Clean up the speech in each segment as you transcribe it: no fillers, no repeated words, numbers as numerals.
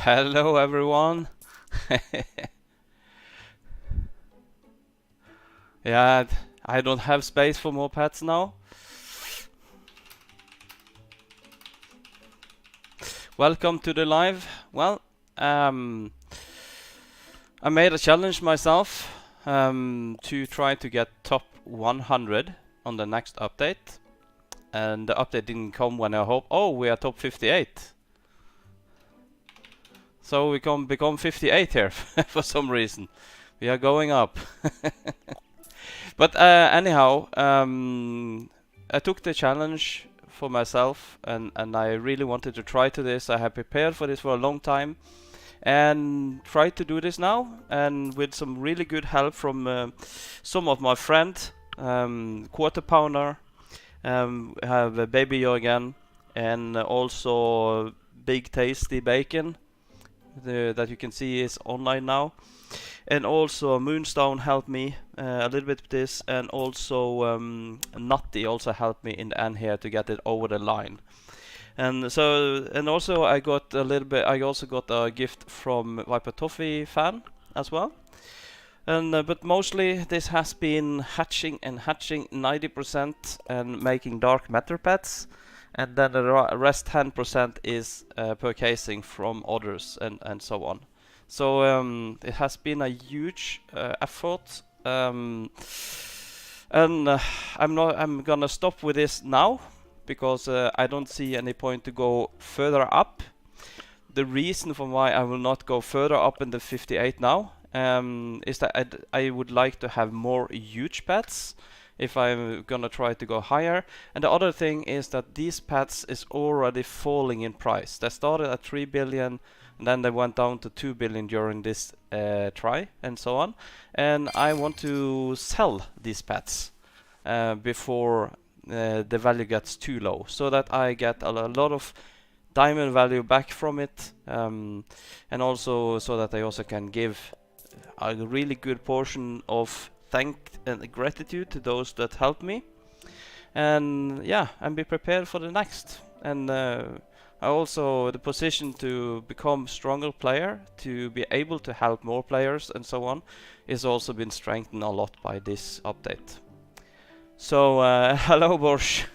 Hello everyone. Yeah, I don't have space for more pets now. Welcome to the live. Well, I made a challenge myself to try to get top 100 on the next update. And the update didn't come when I hoped. Oh, we are top 58. So we can become 58 here for some reason. We are going up. But anyhow, I took the challenge for myself, and I really wanted to try to this. I have prepared for this for a long time, and tried to do this now, and with some really good help from some of my friends, Quarter Pounder, have Baby Jørgen, and also Big Tasty Bacon, that you can see is online now. And also Moonstone helped me a little bit with this, and also Nutty also helped me in the end here to get it over the line. And so, and also I got a little bit. I also got a gift from Viper Toffee fan as well. And but mostly this has been hatching 90% and making dark matter pets, and then the rest 10% is purchasing from others and so on. So it has been a huge effort, and I'm gonna stop with this now because I don't see any point to go further up. The reason for why I will not go further up in the 58 now is that I would like to have more huge pets if I'm gonna try to go higher. And the other thing is that these pets is already falling in price. They started at 3 billion. And then they went down to 2 billion during this try, and so on. And I want to sell these pets before the value gets too low, so that I get a lot of diamond value back from it, and also so that I also can give a really good portion of thank and gratitude to those that helped me. And yeah, and be prepared for the next. And also the position to become stronger player, to be able to help more players and so on, is also been strengthened a lot by this update. So hello Borsch.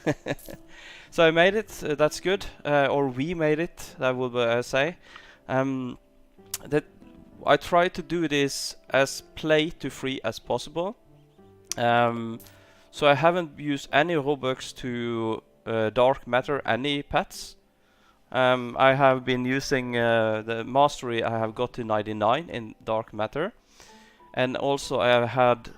So I made it, that's good, or we made it, I will say. That I try to do this as play to free as possible. So I haven't used any Robux to dark matter any pets. I have been using the mastery. I have got to 99 in dark matter, and also I have had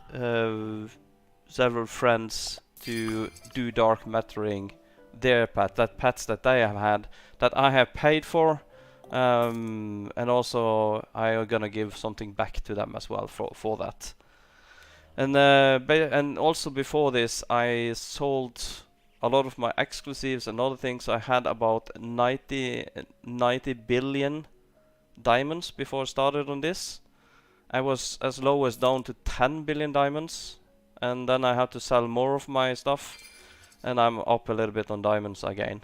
several friends to do dark mattering their pets that they have had that I have paid for, and also I am gonna give something back to them as well for that. And also before this, I sold a lot of my exclusives and other things. I had about 90 billion diamonds before I started on this. I was as low as down to 10 billion diamonds, and then I had to sell more of my stuff, and I'm up a little bit on diamonds again.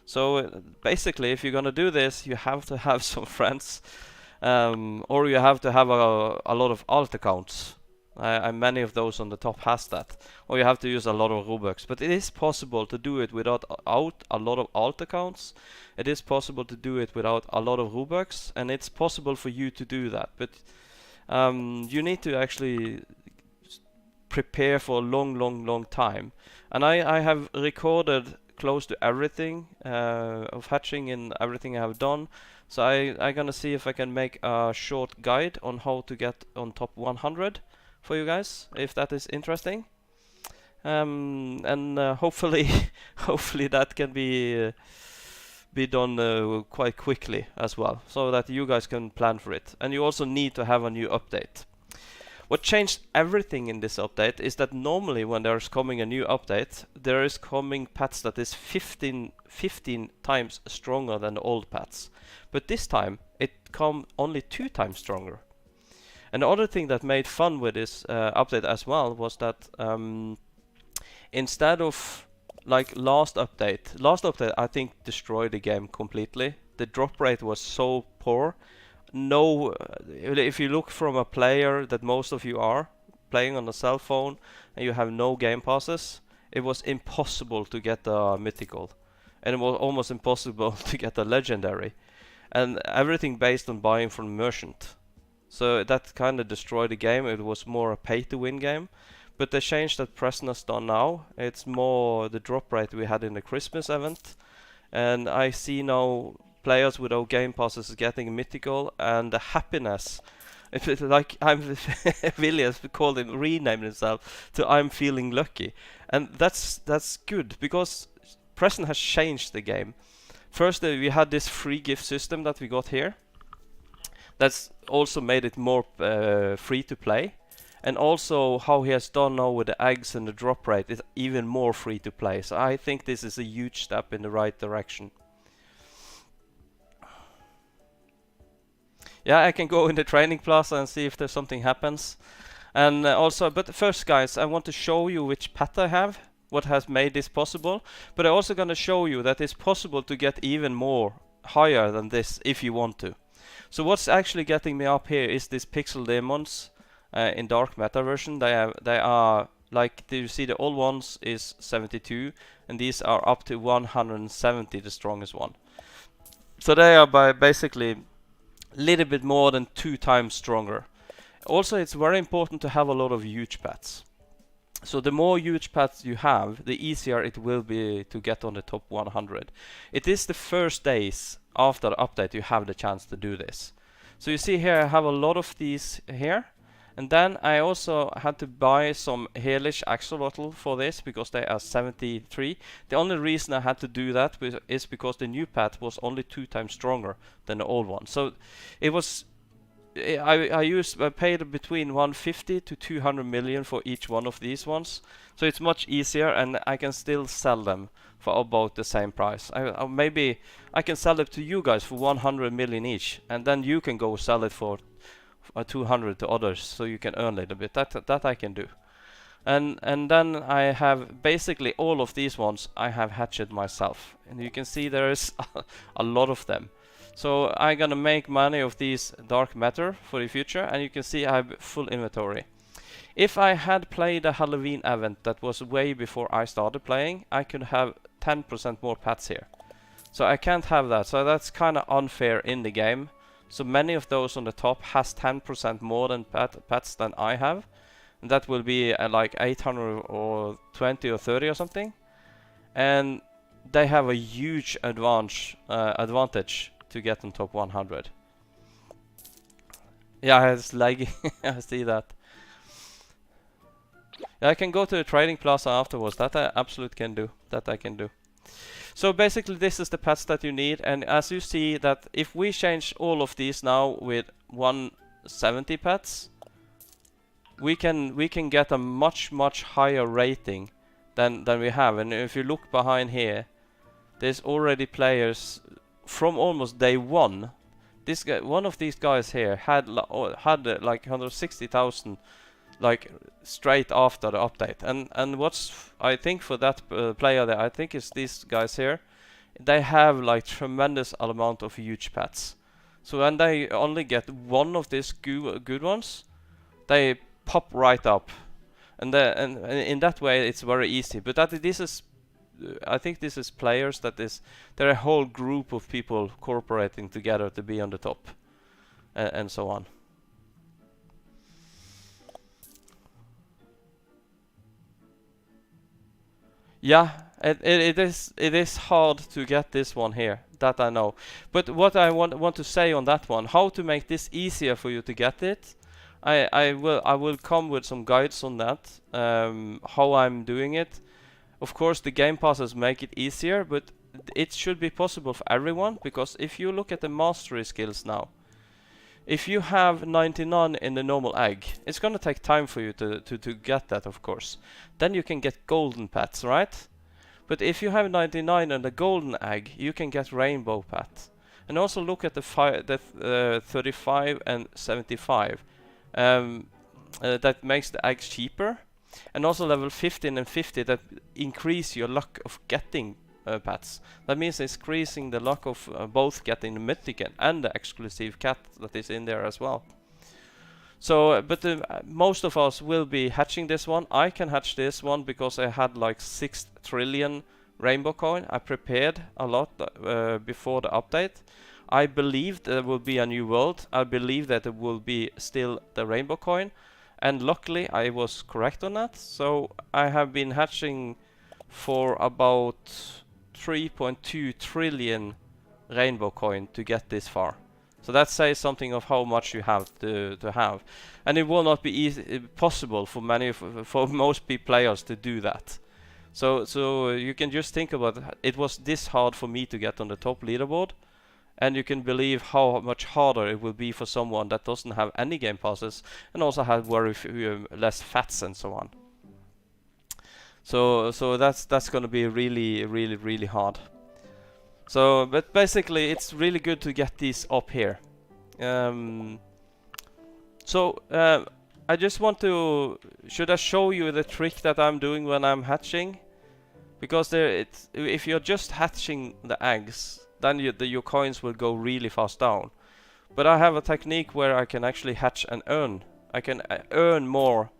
So basically, if you're gonna do this, you have to have some friends, or you have to have a lot of alt accounts. Many of those on the top has that, or you have to use a lot of Robux. But it is possible to do it without a lot of alt accounts. It is possible to do it without a lot of Robux, and it's possible for you to do that. But you need to actually prepare for a long time. And I have recorded close to everything of hatching and everything I have done. So I'm gonna see if I can make a short guide on how to get on top 100. For you guys, if that is interesting, and hopefully, hopefully that can be done quite quickly as well, so that you guys can plan for it. And you also need to have a new update. What changed everything in this update is that normally when there's coming a new update, there is coming pets that is 15 times stronger than the old pets. But this time it come only 2 times stronger. And the other thing that made fun with this update as well was that instead of like last update I think destroyed the game completely. The drop rate was so poor. No, if you look from a player that most of you are playing on a cell phone and you have no game passes, it was impossible to get a mythical, and it was almost impossible to get a legendary, and everything based on buying from merchant. So that kind of destroyed the game. It was more a pay-to-win game. But the change that Preston has done now, it's more the drop rate we had in the Christmas event. And I see now players without game passes getting mythical, and the happiness. It's like I'm Willie has called him, renamed himself to I'm feeling lucky. And that's good, because Preston has changed the game. First, we had this free gift system that we got here. That's also made it more free to play. And also how he has done now with the eggs and the drop rate is even more free to play. So I think this is a huge step in the right direction. Yeah, I can go in the training plaza and see if there's something happens. And also, but first guys, I want to show you which pet I have, what has made this possible. But I'm also going to show you that it's possible to get even more higher than this if you want to. So what's actually getting me up here is this Pixel Demons in Dark Meta version. They are like, do you see the old ones is 72, and these are up to 170, the strongest one. So they are by basically a little bit more than 2 times stronger. Also, it's very important to have a lot of huge pets. So the more huge pets you have, the easier it will be to get on the top 100. It is the first days after the update you have the chance to do this. So you see here I have a lot of these here, and then I also had to buy some Hellish Axolotl for this because they are 73. The only reason I had to do that is because the new pet was only 2 times stronger than the old one. So it was I paid between 150 to 200 million for each one of these ones, so it's much easier, and I can still sell them for about the same price. Maybe I can sell it to you guys for 100 million each, and then you can go sell it for 200 to others, so you can earn a little bit. That I can do. And then I have basically all of these ones I have hatched myself, and you can see there is a lot of them. So I'm gonna make money of these dark matter for the future, and you can see I have full inventory. If I had played a Halloween event that was way before I started playing, I could have 10% more pets here. So I can't have that, so that's kind of unfair in the game. So many of those on the top has 10% more than pets than I have. And that will be like 800 or 20 or 30 or something. And they have a huge advantage to get on top 100. Yeah, it's lagging. I see that. Yeah, I can go to the trading plaza afterwards. That I absolutely can do. That I can do. So basically this is the pets that you need, and as you see that if we change all of these now with 170 pets, we can get a much higher rating than we have. And if you look behind here, there's already players from almost day one. This guy, one of these guys here, had like 160,000 like straight after the update. And what's I think for that player there, I think is these guys here. They have like tremendous amount of huge pets. So when they only get one of these good ones, they pop right up. And in that way it's very easy. But this is I think this is players that is they're a whole group of people cooperating together to be on the top, and so on. Yeah, it is hard to get this one here, that I know. But what I want to say on that one, how to make this easier for you to get it, I will come with some guides on that, how I'm doing it. Of course, the game passes make it easier, but it should be possible for everyone, because if you look at the mastery skills now, if you have 99 in the normal egg, it's gonna take time for you to get that, of course. Then you can get golden pets, right? But if you have 99 in the golden egg, you can get rainbow pet. And also look at the 35 and 75. That makes the eggs cheaper. And also level 15 and 50 that increase your luck of getting pets. That means increasing the luck of both getting the mythic and the exclusive cat that is in there as well. So, but most of us will be hatching this one. I can hatch this one because I had like 6 trillion rainbow coin. I prepared a lot before the update. I believe there will be a new world. I believe that there will be still the rainbow coin. And luckily I was correct on that. So I have been hatching for about 3.2 trillion rainbow coin to get this far. So that says something of how much you have to have. And it will not be possible for most players to do that. So you can just think about it was this hard for me to get on the top leaderboard. And you can believe how much harder it will be for someone that doesn't have any game passes and also have very less fats and so on. So that's going to be really hard. So, but basically it's really good to get these up here. I just want to... Should I show you the trick that I'm doing when I'm hatching? Because if you're just hatching the eggs, then your coins will go really fast down. But I have a technique where I can actually hatch and earn. I can earn more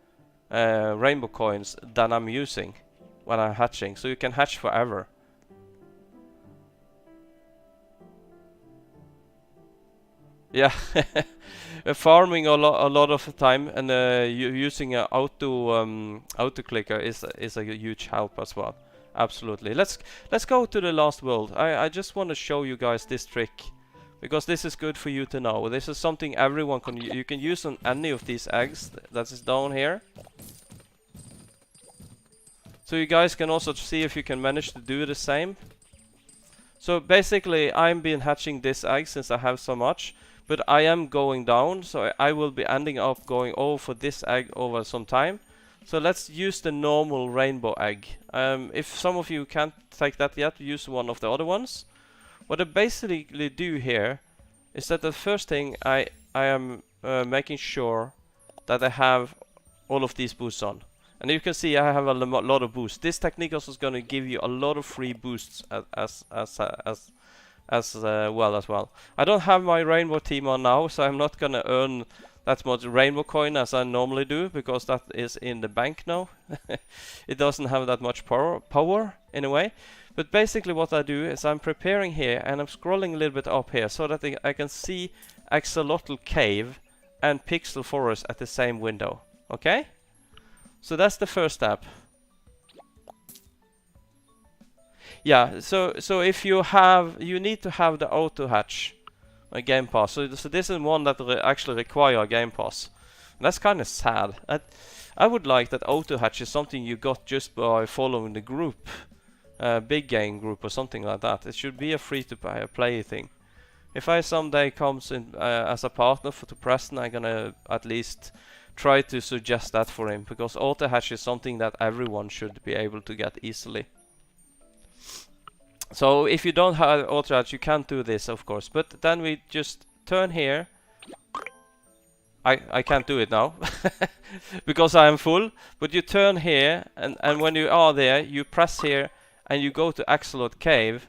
rainbow coins than I'm using when I'm hatching. So you can hatch forever. Yeah, farming a lot of the time and using an auto clicker is a huge help as well. Absolutely. Let's go to the last world. I just want to show you guys this trick because this is good for you to know. This is something everyone can you can use on any of these eggs that is down here. So you guys can also see if you can manage to do the same. So basically I'm been hatching this egg since I have so much, but I am going down, so I will be ending up going over for this egg over some time. So let's use the normal rainbow egg. If some of you can't take that yet, use one of the other ones. What I basically do here is that the first thing I am making sure that I have all of these boosts on. And you can see I have a lot of boosts. This technique also is going to give you a lot of free boosts as well. I don't have my rainbow team on now, so I'm not going to earn that much rainbow coin as I normally do, because that is in the bank now. It doesn't have that much power in a way. But basically what I do is I'm preparing here and I'm scrolling a little bit up here so that I can see Axolotl Cave and Pixel Forest at the same window. Okay? So that's the first step. Yeah, so if you need to have the auto hatch a game pass. So this is one that actually require a game pass. And that's kind of sad. I would like that auto hatch is something you got just by following the group, big game group or something like that. It should be a free to play thing. If I someday comes in as a partner to Preston, I'm gonna at least try to suggest that for him, because auto hatch is something that everyone should be able to get easily. So if you don't have auto hatch, you can't do this, of course. But then we just turn here. I can't do it now because I am full. But you turn here, and when you are there, you press here and you go to Axolotl Cave,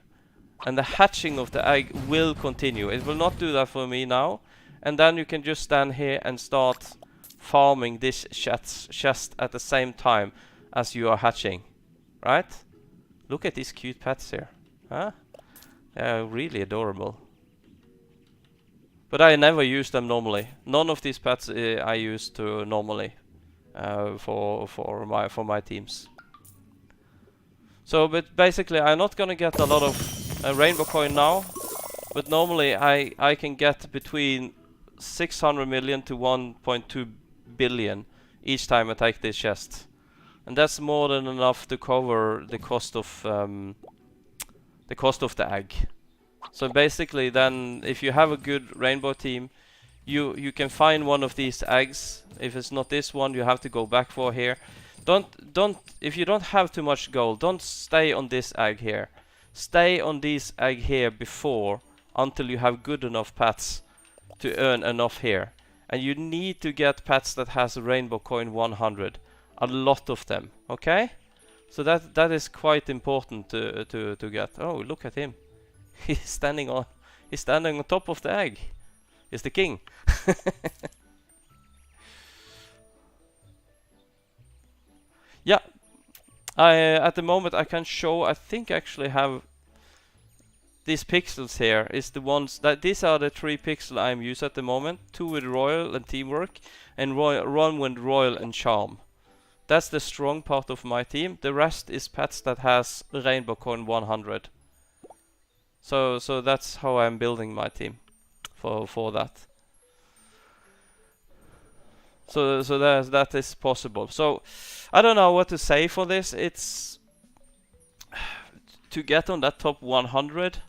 and the hatching of the egg will continue. It will not do that for me now. And then you can just stand here and start farming this chest at the same time as you are hatching, right? Look at these cute pets here, huh? They're really adorable. But I never use them normally. None of these pets I use to normally for my teams. So, but basically I'm not gonna get a lot of rainbow coin now, but normally I can get between 600 million to 1.2 billion each time I take this chest, and that's more than enough to cover the cost of the egg. So basically, then if you have a good rainbow team, you can find one of these eggs. If it's not this one, you have to go back for here. If you don't have too much gold, don't stay on this egg here. Stay on this egg here before, until you have good enough pets to earn enough here. And you need to get pets that has a rainbow coin 100. A lot of them, okay? So that is quite important to get. Oh, look at him. He's standing on top of the egg. He's the king. Yeah. At the moment I can show, I think I actually have these pixels here is the ones that these are the 3 pixels I'm using at the moment. 2 with royal and teamwork, and 1 with royal and charm. That's the strong part of my team. The rest is pets that has rainbow coin 100. So that's how I'm building my team for that. So that is possible. So I don't know what to say for this. It's to get on that top 100.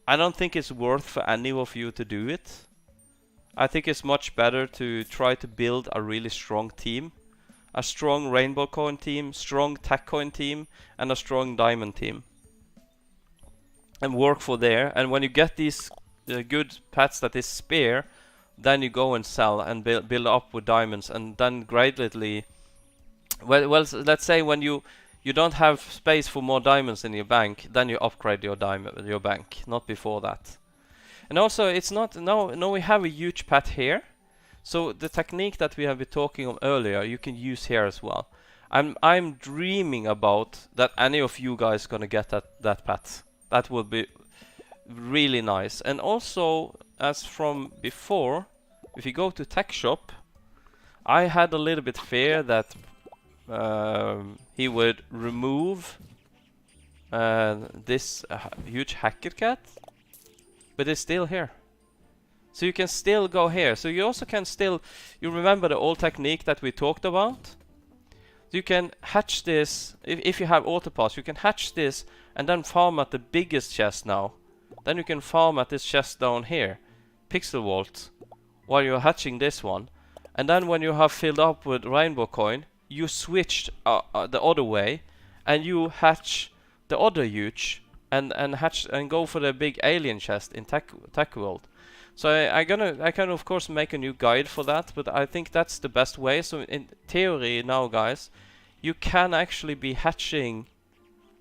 I don't think it's worth for any of you to do it. I think it's much better to try to build a really strong team. A strong rainbow coin team, strong tech coin team, and a strong diamond team. And work for there. And when you get these good pets that is spare, then you go and sell and build up with diamonds. And then gradually, well, let's say when you don't have space for more diamonds in your bank, then you upgrade your bank, not before that. And also, it's not no we have a huge pet here. So the technique that we have been talking of earlier, you can use here as well. I'm dreaming about that any of you guys gonna get that pet. That would be really nice. And also, as from before, if you go to tech shop, I had a little bit fear that he would remove this huge hacked cat, but it's still here. So you can still go here. So you also can still, you remember the old technique that we talked about? You can hatch this, if you have autopass, you can hatch this and then farm at the biggest chest now. Then you can farm at this chest down here, Pixel Vault, while you're hatching this one. And then when you have filled up with rainbow coin, you switch the other way and you hatch the other huge and hatch and go for the big alien chest in Tech World. So I can of course make a new guide for that, but I think that's the best way. So in theory now, guys, you can actually be hatching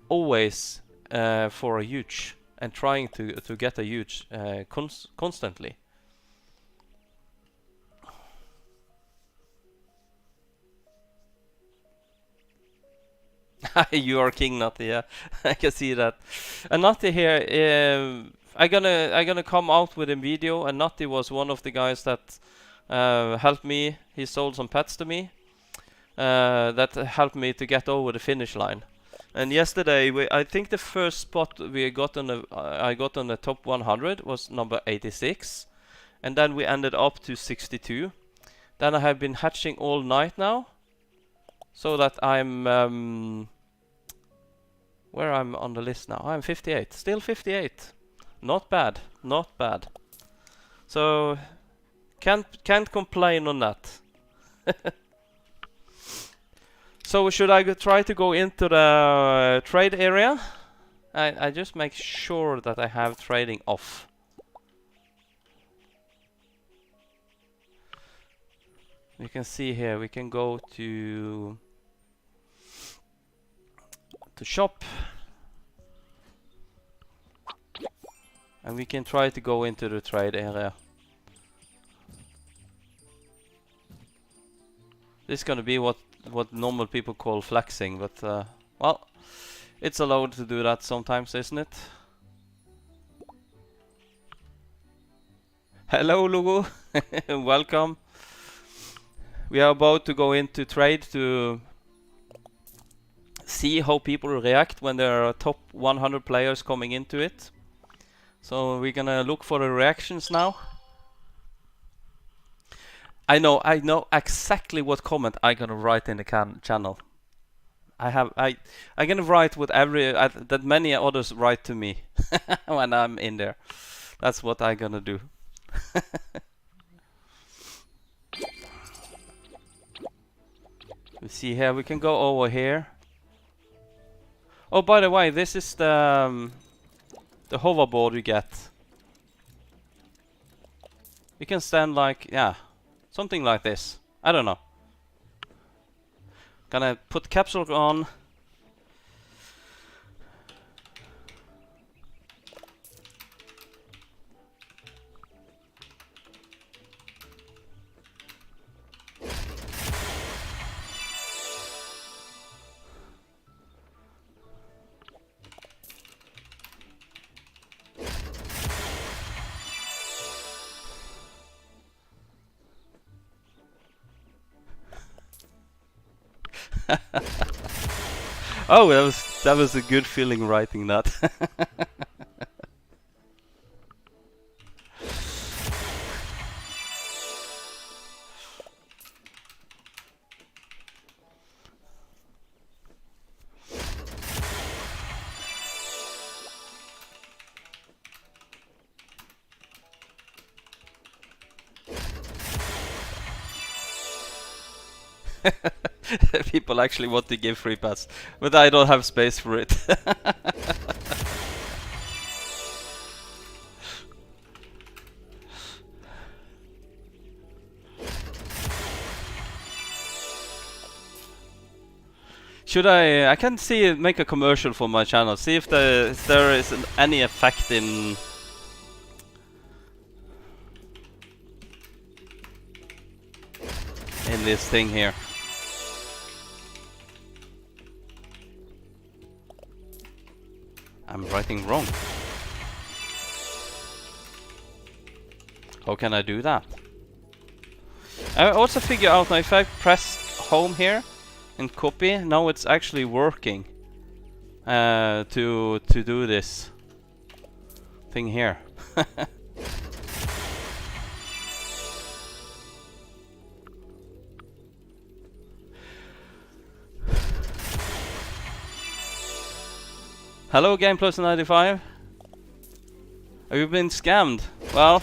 always for a huge and trying to get a huge constantly. You are king, Natty. Yeah, I can see that. And Natty here, I'm gonna come out with a video. And Natty was one of the guys that helped me. He sold some pets to me. That helped me to get over the finish line. And yesterday, I think the first spot we got on the I got on the top 100 was number 86, and then we ended up to 62. Then I have been hatching all night now, so that I'm where I'm on the list now. I'm 58, still 58. Not bad, not bad. So can't complain on that. So should I try to go into the trade area? I just make sure that I have trading off. You can see here, we can go to shop. And we can try to go into the trade area. This is gonna be what normal people call flexing, but well, it's allowed to do that sometimes, isn't it? Hello, Lugo. Welcome. We are about to go into trade to see how people react when there are top 100 players coming into it. So we're gonna look for the reactions now. I know exactly what comment I'm gonna write in the channel. I'm gonna write what that many others write to me when I'm in there. That's what I'm gonna do. You see here, we can go over here. Oh, by the way, this is the hoverboard you get. We can stand like, yeah, something like this. I don't know. Gonna put capsule on. Oh, that was a good feeling writing that. People actually want to give free pass, but I don't have space for it. Should I can make a commercial for my channel, see if there is any effect in this thing here. I'm writing wrong. How can I do that? I also figure out now if I press home here and copy, now it's actually working to do this thing here. Hello, GamePlus95. Have you been scammed? Well,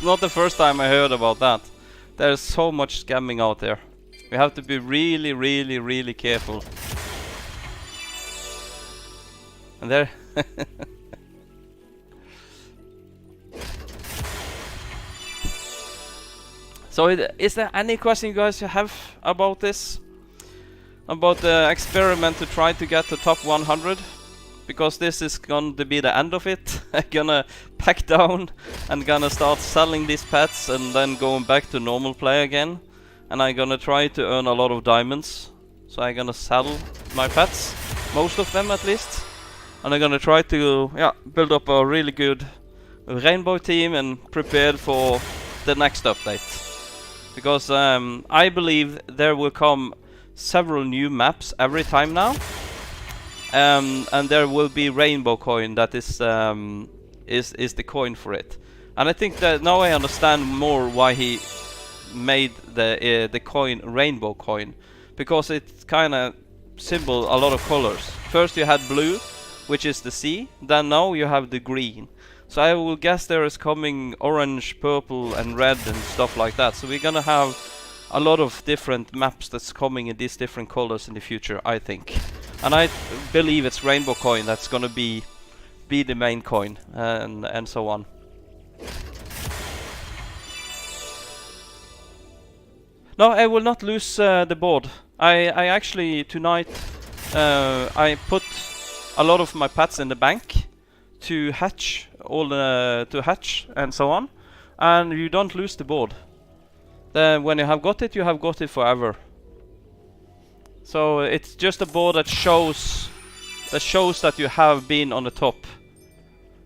not the first time I heard about that. There's so much scamming out there. We have to be really, really, really careful. And there. So, is there any question you guys have about this? About the experiment to try to get the top 100? Because this is going to be the end of it. I'm gonna pack down and gonna start selling these pets and then going back to normal play again. And I'm gonna try to earn a lot of diamonds. So I'm gonna sell my pets, most of them at least. And I'm gonna try to build up a really good rainbow team and prepared for the next update. Because I believe there will come several new maps every time now. And there will be rainbow coin that is the coin for it. And I think that now I understand more why he made the coin rainbow coin, because it kind of symbol a lot of colors. First you had blue, which is the sea, then now you have the green. So I will guess there is coming orange, purple and red and stuff like that. So we're gonna have a lot of different maps that's coming in these different colors in the future, I think. And I believe it's rainbow coin that's gonna be the main coin, and so on. No, I will not lose the board. I actually tonight I put a lot of my pets in the bank to hatch and so on, and you don't lose the board. Then when you have got it, you have got it forever. So it's just a board that shows that you have been on the top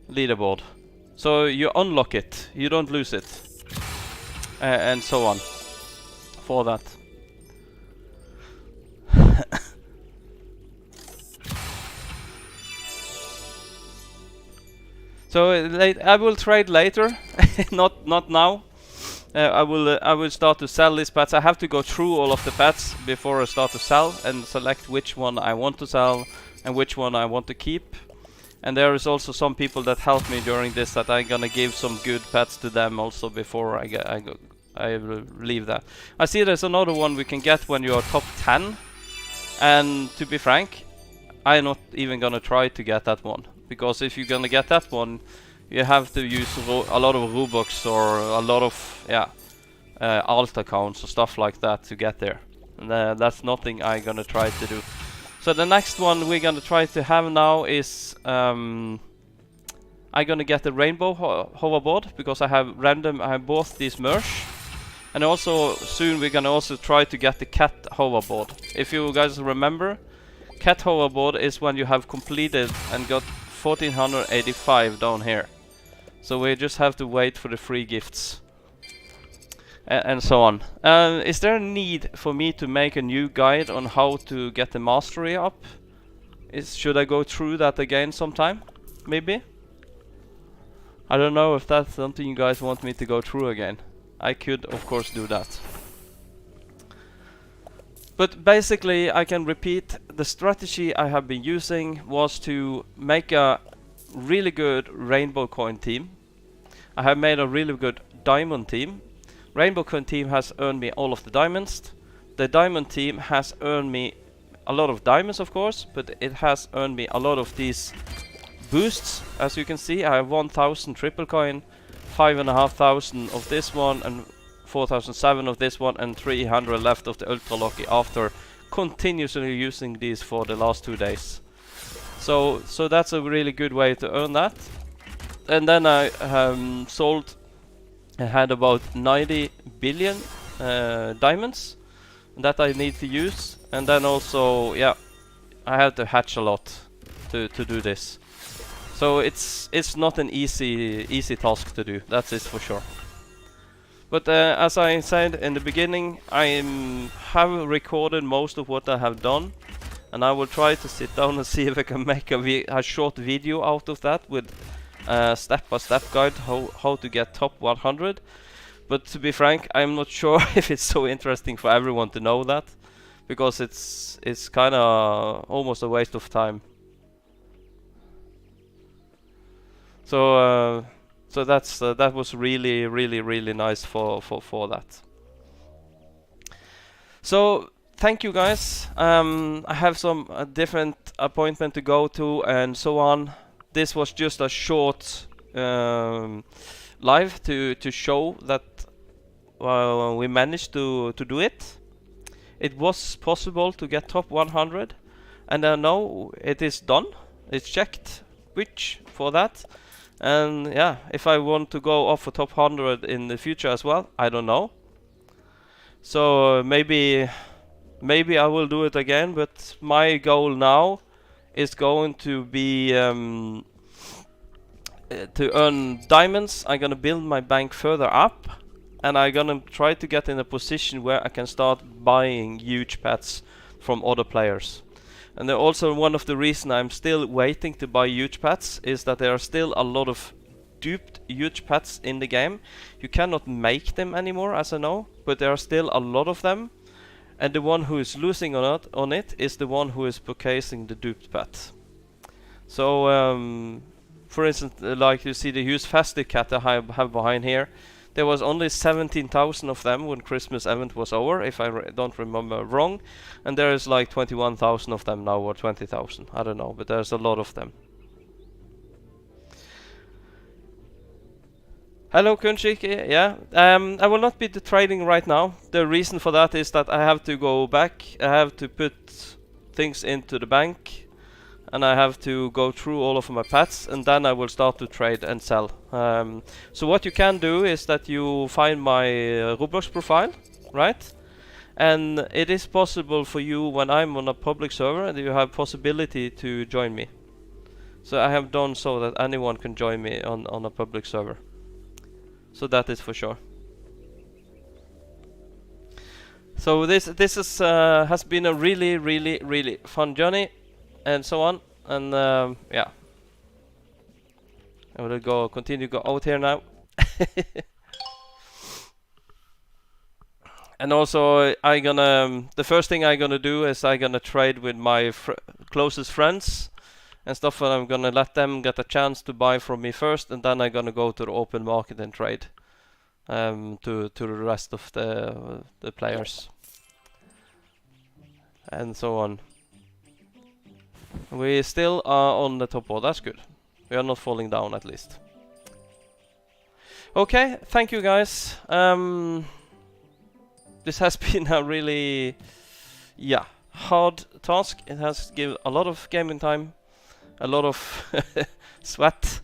leaderboard. So you unlock it, you don't lose it, and so on. For that. So I will trade later, not now. I will start to sell these pets. I have to go through all of the pets before I start to sell and select which one I want to sell and which one I want to keep. And there is also some people that help me during this that I'm gonna give some good pets to them also before I leave that. I see there's another one we can get when you're top 10, and to be frank, I'm not even gonna try to get that one, because if you're gonna get that one, you have to use a lot of Robux or a lot of alt accounts or stuff like that to get there, and that's nothing I'm gonna try to do. So the next one we're gonna try to have now is I'm gonna get the rainbow hoverboard, because I have both these merch. And also soon we're gonna also try to get the cat hoverboard. If you guys remember, cat hoverboard is when you have completed and got 1485 down here. So we just have to wait for the free gifts. and so on. Is there a need for me to make a new guide on how to get the mastery up? Should I go through that again sometime? Maybe? I don't know if that's something you guys want me to go through again. I could, of course, do that. But basically, I can repeat, the strategy I have been using was to make a really good rainbow coin team. I have made a really good diamond team. Rainbow coin team has earned me all of the diamonds. The diamond team has earned me a lot of diamonds, of course, but it has earned me a lot of these boosts. As you can see, I have 1000 triple coin, 5500 of this one, and 4007 of this one, and 300 left of the ultra lucky after continuously using these for the last 2 days. So that's a really good way to earn that. And then I sold. I had about 90 billion diamonds that I need to use, and then also, yeah, I have to hatch a lot to do this. So it's not an easy task to do. That is for sure. But as I said in the beginning, I have recorded most of what I have done, and I will try to sit down and see if I can make a short video out of that with a step-by-step guide how to get top 100. But to be frank, I'm not sure if it's so interesting for everyone to know that, because it's kind of almost a waste of time. So that was really nice for that. So thank you guys. I have some different appointment to go to and so on. This was just a short live to show that we managed to do it. It was possible to get top 100, and I know it is done. It's checked which for that. And yeah, if I want to go off for top 100 in the future as well, I don't know. So maybe I will do it again, but my goal now is going to be to earn diamonds. I'm gonna build my bank further up, and I'm gonna try to get in a position where I can start buying huge pets from other players. And also one of the reasons I'm still waiting to buy huge pets is that there are still a lot of duped huge pets in the game. You cannot make them anymore, as I know, but there are still a lot of them. And the one who is losing on it is the one who is purchasing the duped pet. So, for instance, like you see the huge HACKED CATI I have behind here. There was only 17,000 of them when Christmas event was over, if I don't remember wrong. And there is like 21,000 of them now, or 20,000. I don't know, but there's a lot of them. Hello Kunchik, yeah. I will not be trading right now. The reason for that is that I have to go back. I have to put things into the bank, and I have to go through all of my pets, and then I will start to trade and sell. So what you can do is that you find my Roblox profile, right? And it is possible for you when I'm on a public server, and you have possibility to join me. So I have done so that anyone can join me on a public server. So that is for sure. So this is has been a really fun journey, and so on. And yeah, I will continue to go out here now. And also the first thing I'm gonna do is I'm gonna trade with my closest friends and stuff, and I'm gonna let them get a chance to buy from me first, and then I'm gonna go to the open market and trade to the rest of the players and so on. We still are on the top board. That's good. We are not falling down, at least. Okay, thank you guys. This has been a really hard task. It has given a lot of gaming time, a lot of sweat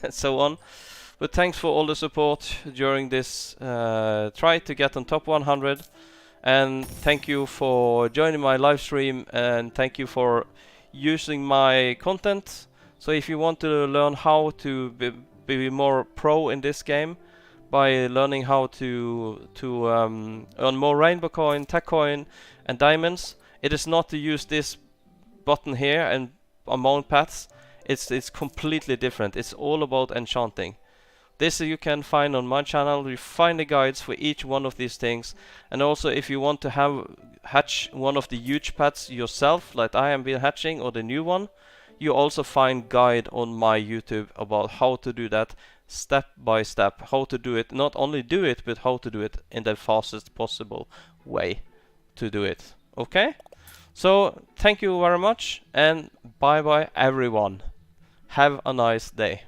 and so on. But thanks for all the support during this try to get on top 100. And thank you for joining my live stream, and thank you for using my content. So if you want to learn how to be more pro in this game by learning how to earn more rainbow coin, tech coin, and diamonds. It is not to use this button here and amount paths. It's completely different. It's all about enchanting. This you can find on my channel. You find the guides for each one of these things, and also if you want to hatch one of the huge pets yourself, like I am been hatching, or the new one, you also find guide on my YouTube about how to do that step by step. How to do it, not only do it, but how to do it in the fastest possible way to do it. Okay? So thank you very much, and bye bye everyone. Have a nice day.